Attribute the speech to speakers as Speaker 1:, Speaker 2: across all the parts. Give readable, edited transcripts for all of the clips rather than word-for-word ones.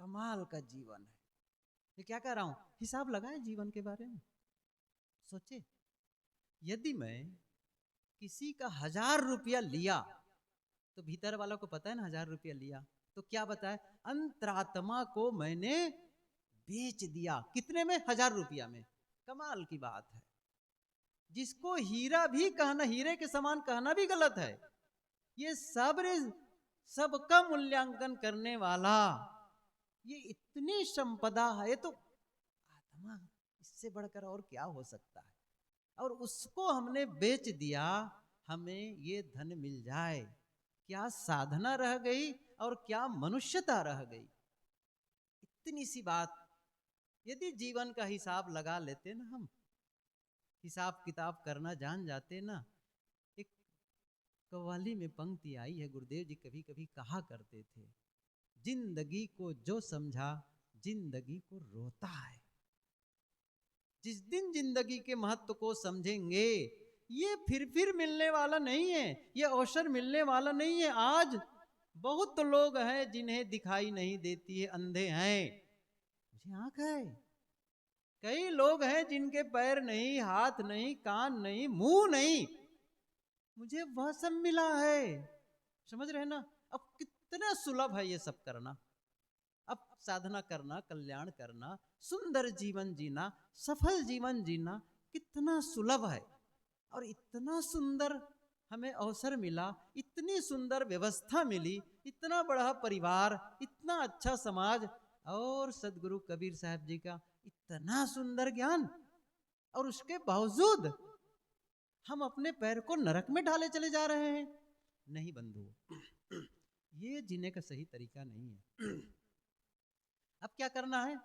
Speaker 1: कमाल का जीवन है। ये क्या कह रहा हूं, हिसाब लगाए जीवन के बारे में। सोचे, यदि मैं किसी का 1000 रुपया लिया, तो भीतर वालों को पता है ना 1000 रुपया लिया, तो क्या बताए, अंतरात्मा को मैंने बेच दिया। कितने में? 1000 रुपया में। कमाल की बात है। जिसको हीरा भी कहना, हीरे के समान कहना भी गलत है। ये सबका मूल्यांकन करने वाला, ये इतनी संपदा है। ये तो आत्मा, इससे बढ़कर और क्या हो सकता है। और उसको हमने बेच दिया, हमें ये धन मिल जाए। क्या साधना रह गई और क्या मनुष्यता रह गई। इतनी सी बात, यदि जीवन का हिसाब लगा लेते ना, हम हिसाब किताब करना जान जाते ना। एक कव्वाली में पंक्ति आई है, गुरुदेव जी कभी कभी कहा करते थे, जिंदगी को जो समझा जिंदगी को रोता है। जिस दिन जिंदगी के महत्व को समझेंगे, ये फिर मिलने वाला नहीं है, ये अवसर मिलने वाला नहीं है। आज बहुत लोग हैं जिन्हें दिखाई नहीं देती है, अंधे हैं, मुझे आंख है। कई लोग हैं जिनके पैर नहीं, हाथ नहीं, कान नहीं, मुंह नहीं, मुझे वह सब मिला है। समझ रहे ना। अब कितना सुलभ है ये सब करना। अब साधना करना, कल्याण करना, सुंदर जीवन जीना, सफल जीवन जीना कितना सुलभ है। और इतना सुंदर हमें अवसर मिला, इतनी सुंदर व्यवस्था मिली, इतना बड़ा परिवार, इतना अच्छा समाज, और सदगुरु कबीर साहब जी का इतना सुंदर ज्ञान। और उसके बावजूद हम अपने पैर को नरक में ढाले चले जा रहे हैं। नहीं बंधु, ये जीने का सही तरीका नहीं है। अब क्या करना है,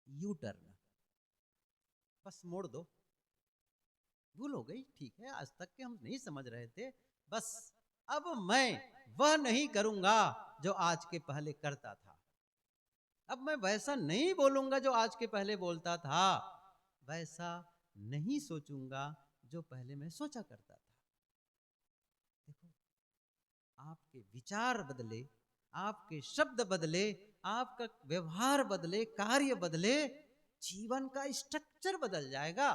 Speaker 1: यू टर्न, बस मोड़ दो। भूल हो गई, ठीक है, आज तक के हम नहीं समझ रहे थे, बस अब मैं वह नहीं करूंगा जो आज के पहले करता था। अब मैं वैसा नहीं बोलूंगा जो आज के पहले बोलता था, वैसा नहीं सोचूंगा जो पहले मैं सोचा करता था। देखो, आपके विचार बदले, आपके शब्द बदले, आपका व्यवहार बदले, कार्य बदले, जीवन का स्ट्रक्चर बदल जाएगा।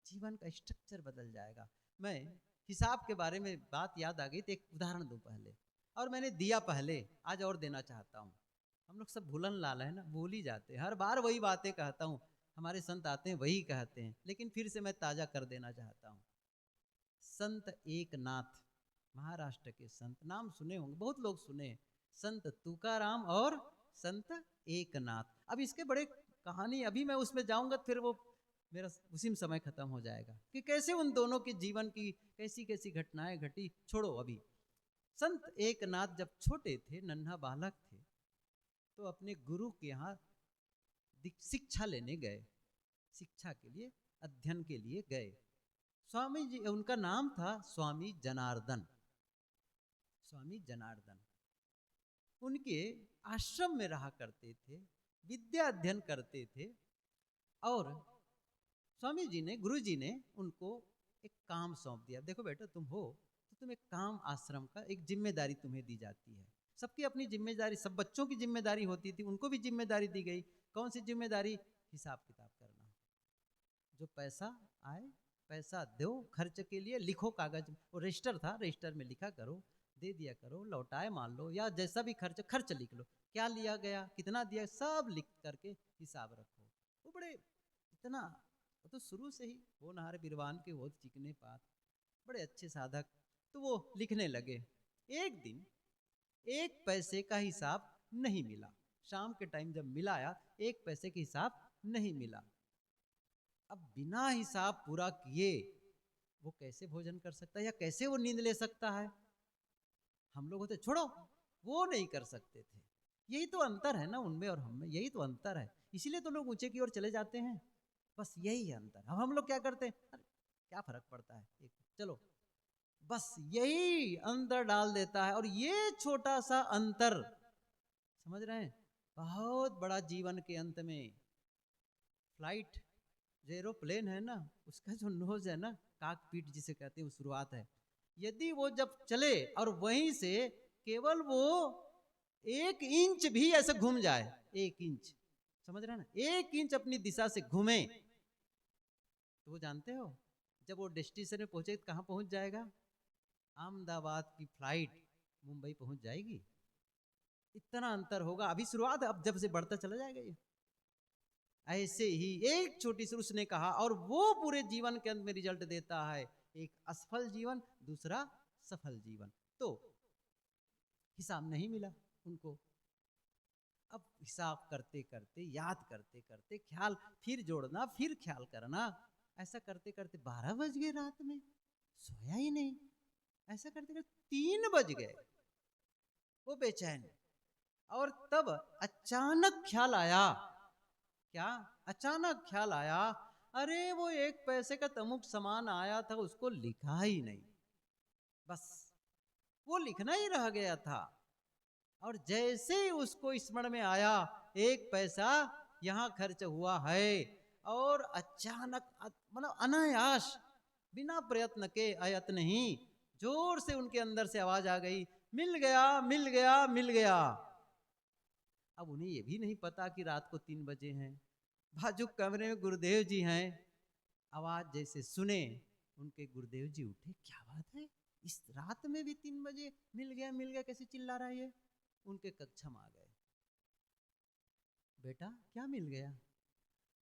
Speaker 1: जीवन का स्ट्रक्चर बदल जाएगा। मैं हिसाब के बारे में बात याद आ गई तो एक उदाहरण दूं पहले, और मैंने दिया पहले, आज और देना चाहता हूं। हम लोग सब भूलन लाल है ना, भूल ही जाते हैं, हर बार वही बातें कहता हूं, हमारे संत आते हैं वही कहते हैं, लेकिन फिर से मैं ताजा कर देना चाहता हूं। संत एकनाथ, महाराष्ट्र के संत, नाम सुने होंगे, बहुत लोग सुने, संत तुकाराम और संत एकनाथ। अब इसके बड़े कहानी, अभी मैं उसमें जाऊंगा फिर वो मेरा उसी में समय खत्म हो जाएगा कि कैसे उन दोनों के जीवन की कैसी कैसी घटनाएं घटी। छोड़ो अभी। संत एकनाथ जब छोटे थे, नन्हा बालक थे, तो अपने गुरु के यहाँ शिक्षा लेने गए, शिक्षा के लिए, अध्ययन के लिए गए। स्वामी जी, उनका नाम था स्वामी जनार्दन, स्वामी जनार्दन। उनके आश्रम में रहा करते थे, विद्या अध्ययन करते थे। और स्वामी जी ने, गुरु जी ने उनको एक काम सौंप दिया, देखो बेटा तुम हो तो तुम एक काम, आश्रम का एक जिम्मेदारी तुम्हें दी जाती है। सबकी अपनी जिम्मेदारी, सब बच्चों की जिम्मेदारी होती थी, उनको भी जिम्मेदारी दी गई। कौन सी जिम्मेदारी? हिसाब किताब करना। जो पैसा आए, पैसा दो खर्च के लिए, लिखो कागज, वो रजिस्टर था, रजिस्टर में लिखा करो, दे दिया करो, लौटाए मान लो, या जैसा भी खर्च लिख लो, क्या लिया गया, कितना दिया, सब लिख करके हिसाब रखो। वो बड़े इतना, वो तो शुरू से ही होनहार विद्वान के होत चिकने पात, बड़े अच्छे साधक, तो वो लिखने लगे। एक दिन एक पैसे का हिसाब नहीं मिला, शाम के टाइम जब मिलाया, एक पैसे का हिसाब नहीं मिला। अब बिना हिसाब पूरा किए वो कैसे भोजन कर सकता है, या कैसे वो नींद ले सकता है? हम लोग होते छोड़ो, वो नहीं कर सकते थे। यही तो अंतर है ना उनमें और हम में, यही तो अंतर है। इसीलिए तो लोग ऊंचे की ओर चले जाते हैं, बस यही है अंतर। अब हम लोग क्या करते हैं, अरे क्या फर्क पड़ता है, एक चलो, बस यही अंतर डाल देता है। और ये छोटा सा अंतर, समझ रहे हैं, बहुत बड़ा जीवन के अंत में। फ्लाइट, जो एरोप्लेन है ना, उसका जो नोज है ना, काकपीट जिसे कहते हैं, वो शुरुआत है। यदि वो जब चले और वहीं से केवल वो 1 इंच भी ऐसे घूम जाए, 1 इंच, समझ रहे ना, 1 इंच अपनी दिशा से घूमे, तो वो जानते हो जब वो डेस्टिनेशन में पहुंचे कहाँ पहुंच जाएगा? अहमदाबाद की फ्लाइट मुंबई पहुंच जाएगी। इतना अंतर होगा, अभी शुरुआत है, अब जब से बढ़ता चला जाएगा ये। ऐसे ही एक छोटी सी उसने कहा, और वो पूरे जीवन के अंत में रिजल्ट देता है, एक असफल जीवन, दूसरा सफल जीवन। तो हिसाब नहीं मिला उनको। अब हिसाब करते करते, याद करते करते, ख्याल फिर जोड़ना, फिर ख्याल करना, ऐसा करते करते 12 बज गए रात में, सोया ही नहीं। ऐसा करते करते 3 बज गए, वो बेचैन। और तब अचानक ख्याल आया, क्या? अचानक ख्याल आया, अरे वो 1 पैसे का तमुक सामान आया था, उसको लिखा ही नहीं, बस वो लिखना ही रह गया था। और जैसे ही उसको स्मरण में आया, 1 पैसा यहाँ खर्च हुआ है, और अचानक मतलब अनायास, बिना प्रयत्न के, अयत्न ही, जोर से उनके अंदर से आवाज आ गई, मिल गया, मिल गया, मिल गया। अब उन्हें ये भी नहीं पता कि रात को 3 बजे हैं, बाजू कमरे में गुरुदेव जी हैं। आवाज जैसे सुने, उनके गुरुदेव जी उठे, क्या बात है, इस रात में भी 3 बजे मिल गया कैसे चिल्ला रहा है ये? उनके कक्षा में आ गए, बेटा क्या मिल गया?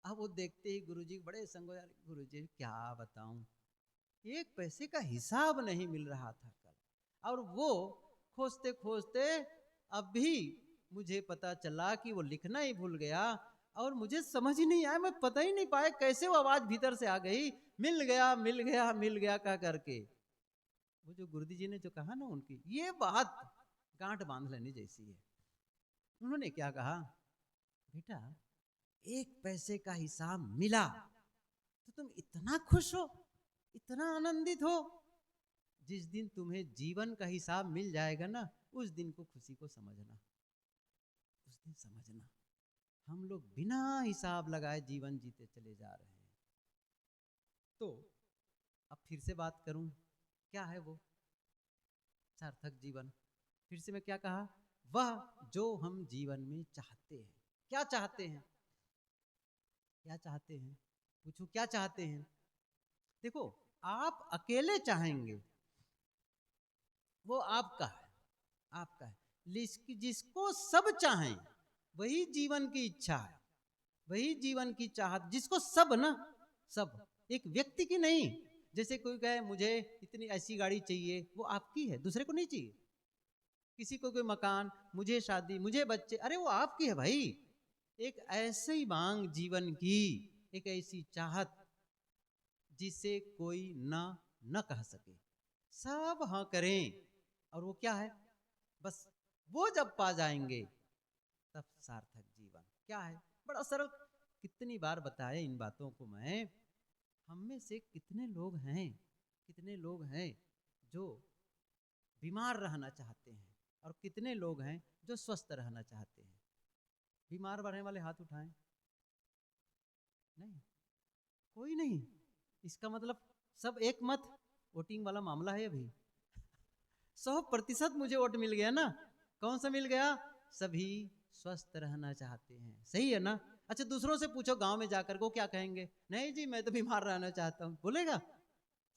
Speaker 1: अब वो देखते ही गुरुजी बड़े संगो, यार गुरुजी क्या बताऊं, 1 पैसे का हिसाब नहीं मिल रहा था कल, और वो खोजते खोजते अभी मुझे पता चला कि वो लिखना ही भूल गया, और मुझे समझ ही नहीं आया, मैं पता ही नहीं पाया कैसे वो आवाज भीतर से आ गई, मिल गया, मिल गया, मिल गया कह करके। वो जो गुरुजी जी ने जो कहा ना, उनकी ये बात गांठ बांध लेने जैसी है। उन्होंने क्या कहा, बेटा 1 पैसे का हिसाब मिला तो तुम इतना खुश हो, इतना आनंदित हो, जिस दिन तुम्हें जीवन का हिसाब मिल जाएगा ना, उस दिन को खुशी को समझना, उस दिन समझना हम लोग बिना हिसाब लगाए जीवन जीते चले जा रहे हैं। तो अब फिर से बात करूं, क्या है वो सार्थक जीवन? फिर से मैं क्या कहा, वह जो हम जीवन में चाहते हैं। क्या चाहते हैं? क्या चाहते हैं? पूछो क्या चाहते हैं? देखो, आप अकेले चाहेंगे वो आपका है, आपका है। जिसको सब चाहें, वही जीवन की इच्छा है, वही जीवन की चाहत, जिसको सब ना, सब, एक व्यक्ति की नहीं। जैसे कोई कहे मुझे इतनी ऐसी गाड़ी चाहिए, वो आपकी है, दूसरे को नहीं चाहिए। किसी को कोई मकान, मुझे शादी, मुझे बच्चे, अरे वो आपकी है भाई। एक ऐसी मांग जीवन की, एक ऐसी चाहत जिसे कोई न कह सके, सब हाँ करें, और वो क्या है? बस वो जब पा जाएंगे तब सार्थक जीवन। क्या है? बड़ा सरल, कितनी बार बताया इन बातों को मैं। हम में से कितने लोग हैं जो बीमार रहना चाहते हैं, और कितने लोग हैं जो स्वस्थ रहना चाहते हैं? बीमार रहने वाले हाथ उठाएं। नहीं, कोई नहीं। इसका मतलब सब एक मत, वोटिंग वाला मामला है अभी। 100% मुझे वोट मिल गया ना। कौन सा मिल गया? सभी स्वस्थ रहना चाहते हैं, सही है ना? अच्छा, दूसरों से पूछो गांव में जाकर को क्या कहेंगे? नहीं जी मैं तो बीमार रहना चाहता हूं, बोलेगा?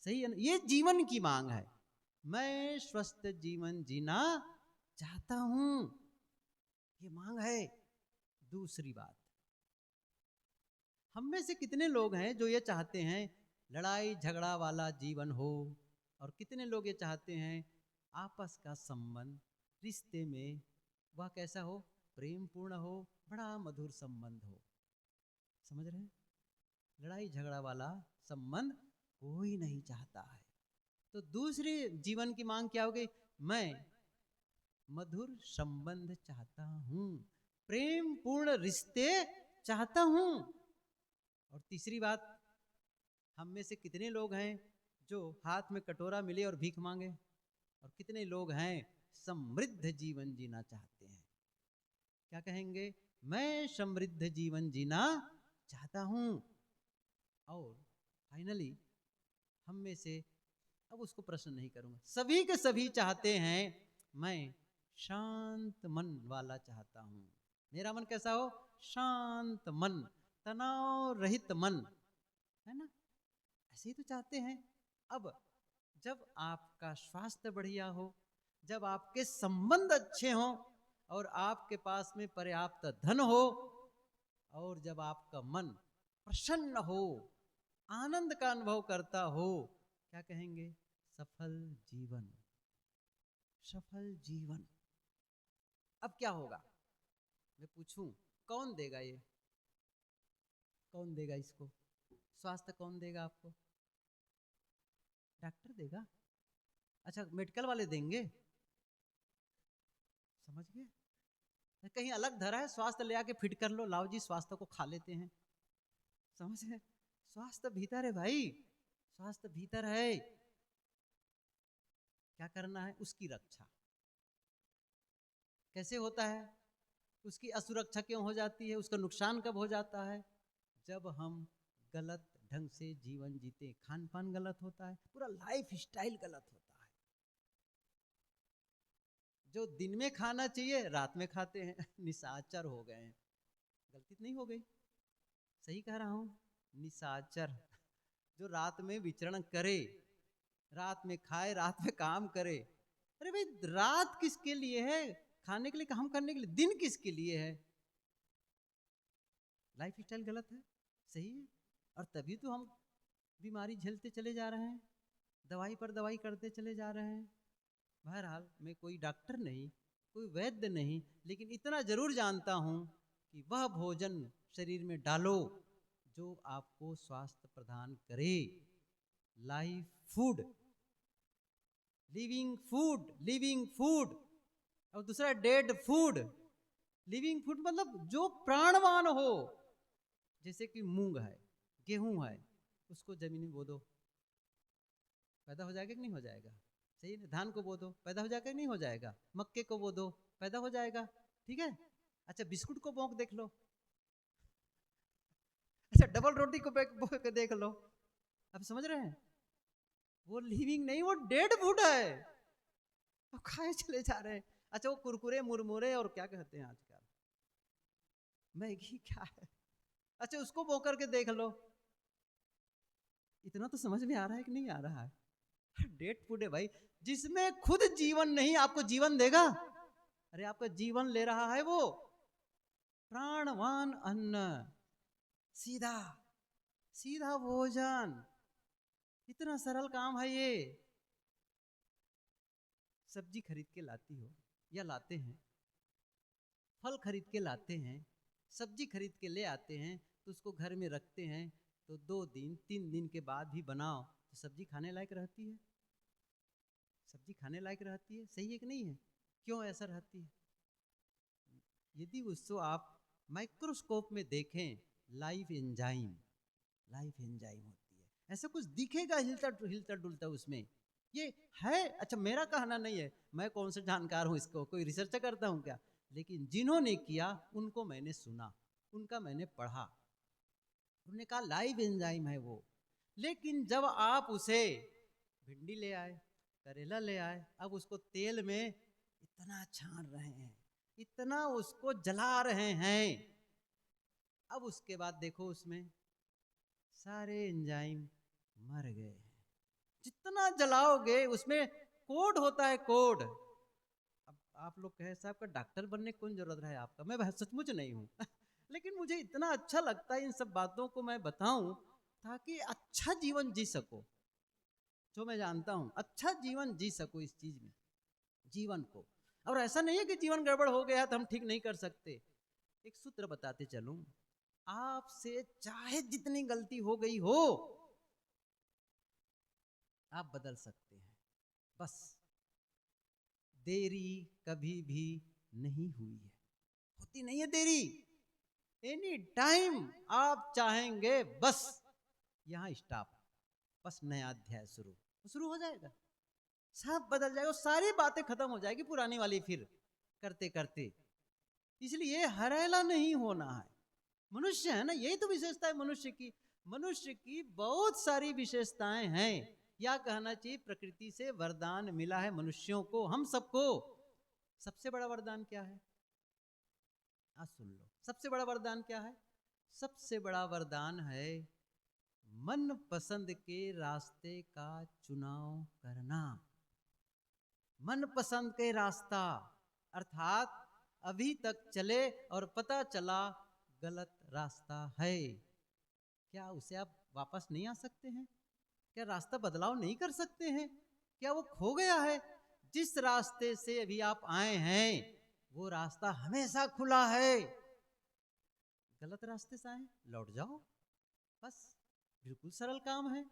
Speaker 1: सही है ना? ये जीवन की मांग है, मैं स्वस्थ जीवन जीना चाहता हूं, ये मांग है। दूसरी बात, हम में से कितने लोग हैं जो ये चाहते हैं लड़ाई झगड़ा वाला जीवन हो, और कितने लोग ये चाहते हैं आपस का संबंध, रिश्ते में वह कैसा हो? प्रेम पूर्ण हो, बड़ा मधुर संबंध हो। समझ रहे हैं? लड़ाई झगड़ा वाला संबंध कोई नहीं चाहता है। तो दूसरी जीवन की मांग क्या हो गई? मैं मधुर संबंध चाहता हूं, प्रेम पूर्ण रिश्ते चाहता हूं। और तीसरी बात, हम में से कितने लोग हैं जो हाथ में कटोरा मिले और भीख मांगे, और कितने लोग हैं समृद्ध जीवन जीना चाहते हैं? क्या कहेंगे? मैं समृद्ध जीवन जीना चाहता हूं। और फाइनली हम में से, अब उसको प्रश्न नहीं करूंगा, सभी के सभी चाहते हैं मैं शांत मन वाला चाहता हूं। मेरा मन कैसा हो? शांत मन, तनाव रहित मन, है ना? ऐसे ही तो चाहते हैं। अब जब आपका स्वास्थ्य बढ़िया हो, जब आपके संबंध अच्छे हों और आपके पास में पर्याप्त धन हो और जब आपका मन प्रसन्न हो, आनंद का अनुभव करता हो, क्या कहेंगे? सफल जीवन, सफल जीवन। अब क्या होगा? मैं पूछूं, कौन देगा ये? कौन देगा इसको? स्वास्थ्य कौन देगा आपको? डॉक्टर देगा? अच्छा, मेडिकल वाले देंगे? समझ गए? कहीं अलग धरा है, स्वास्थ्य ले आके फिट कर लो, लाओ जी स्वास्थ्य को खा लेते हैं। समझ गए? स्वास्थ्य भीतर है भाई, स्वास्थ्य भीतर है। क्या करना है? उसकी रक्षा। कैसे होता है? उसकी असुरक्षा क्यों हो जाती है? उसका नुकसान कब हो जाता है? जब हम गलत ढंग से जीवन जीते, खान पान गलत होता है, पूरा लाइफ स्टाइल गलत होता है। जो दिन में खाना चाहिए रात में खाते हैं, निशाचर हो गए हैं। गलती नहीं हो गई? सही कह रहा हूं? निशाचर जो रात में विचरण करे, रात में खाए, रात में काम करे। अरे भाई, रात किसके लिए है? खाने के लिए, काम करने के लिए। दिन किसके लिए है? लाइफ स्टाइल गलत है, सही है। और तभी तो हम बीमारी झेलते चले जा रहे हैं, दवाई पर दवाई करते चले जा रहे हैं। बहरहाल, मैं कोई डॉक्टर नहीं, कोई वैद्य नहीं, लेकिन इतना जरूर जानता हूं कि वह भोजन शरीर में डालो जो आपको स्वास्थ्य प्रदान करे। Life food, living food, living food. और दूसरा डेड फूड। लिविंग फूड मतलब जो प्राणवान हो, जैसे कि मूंग है, गेहूं है, उसको जमीन में बो दो, पैदा हो जाएगा कि नहीं हो जाएगा? सही है। धान को बो दो, पैदा हो जाएगा कि नहीं हो जाएगा? मक्के को बो दो, पैदा हो जाएगा। ठीक है। अच्छा, बिस्कुट को बो के देख लो। अच्छा, डबल रोटी को बो के देख लो। आप समझ रहे हैं? वो लिविंग नहीं, वो डेड फूड है, वो खाए चले जा रहे हैं। अच्छा, वो कुरकुरे, मुरमुरे और क्या कहते हैं आजकल, मैगी, क्या है, अच्छा उसको बो करके देख लो। इतना तो समझ में आ रहा है कि नहीं आ रहा है? डेड फूड है भाई, जिसमें खुद जीवन नहीं, आपको जीवन देगा? अरे आपका जीवन ले रहा है वो प्राणवान अन्न, सीधा सीधा भोजन। इतना सरल काम है ये। सब्जी खरीद के लाती हो या लाते हैं, फल खरीद के लाते हैं, सब्जी खरीद के ले आते हैं, तो उसको घर में रखते हैं, तो 2 दिन 3 दिन के बाद भी बनाओ तो सब्जी खाने लायक रहती है। सब्जी खाने लायक रहती है, सही है कि नहीं है? क्यों ऐसा रहती है? यदि उसको आप माइक्रोस्कोप में देखें, लाइफ एंजाइम, लाइफ एंजाइम होती है। ऐसा कुछ दिखेगा हिलता हिलता डुलता उसमें, ये है। अच्छा, मेरा कहना नहीं है, मैं कौन सा जानकार हूं इसको, कोई रिसर्च करता हूं क्या? लेकिन जिन्होंने किया उनको मैंने सुना, उनका मैंने पढ़ा, उन्होंने कहा लाइव एंजाइम है वो। लेकिन जब आप उसे, भिंडी ले आए, करेला ले आए, अब उसको तेल में इतना छान रहे हैं, इतना उसको जला रहे हैं, अब उसके बाद देखो उसमें सारे एंजाइम मर गए हैं। जितना जलाओगे उसमें कोड होता है, कोड। अब आप लोग कहे साहब का डॉक्टर बनने की कौन जरूरत है आपका? मैं सचमुच नहीं हूं लेकिन मुझे इतना अच्छा लगता है इन सब बातों को मैं बताऊं, ताकि अच्छा जीवन जी सको। जो मैं जानता हूं, अच्छा जीवन जी सको इस चीज में, जीवन को। और ऐसा नहीं है कि जीवन गड़बड़ हो गया तो हम ठीक नहीं कर सकते। एक सूत्र बताते चलूं, आपसे चाहे जितनी गलती हो गई हो, आप बदल सकते हैं। बस देरी कभी भी नहीं हुई है, होती नहीं है देरी। एनी टाइम आप चाहेंगे, बस यहां स्टॉप, बस नया अध्याय शुरू हो जाएगा, सब बदल जाएगा, सारी बातें खत्म हो जाएगी पुरानी वाली फिर करते करते। इसलिए हरेला नहीं होना है। मनुष्य है ना, यही तो विशेषता है मनुष्य की। मनुष्य की बहुत सारी विशेषताएं हैं, या कहना चाहिए प्रकृति से वरदान मिला है मनुष्यों को, हम सबको। सबसे बड़ा वरदान क्या है? सुन लो, सबसे बड़ा वरदान क्या है? सबसे बड़ा वरदान है मन पसंद के रास्ते का चुनाव करना। मन पसंद के रास्ता, अर्थात अभी तक चले और पता चला गलत रास्ता है, क्या उसे आप वापस नहीं आ सकते हैं? क्या रास्ता बदलाव नहीं कर सकते हैं? क्या वो खो गया है? जिस रास्ते से अभी आप आए हैं वो रास्ता हमेशा खुला है। गलत रास्ते से आए, लौट जाओ, बस बिल्कुल सरल काम है।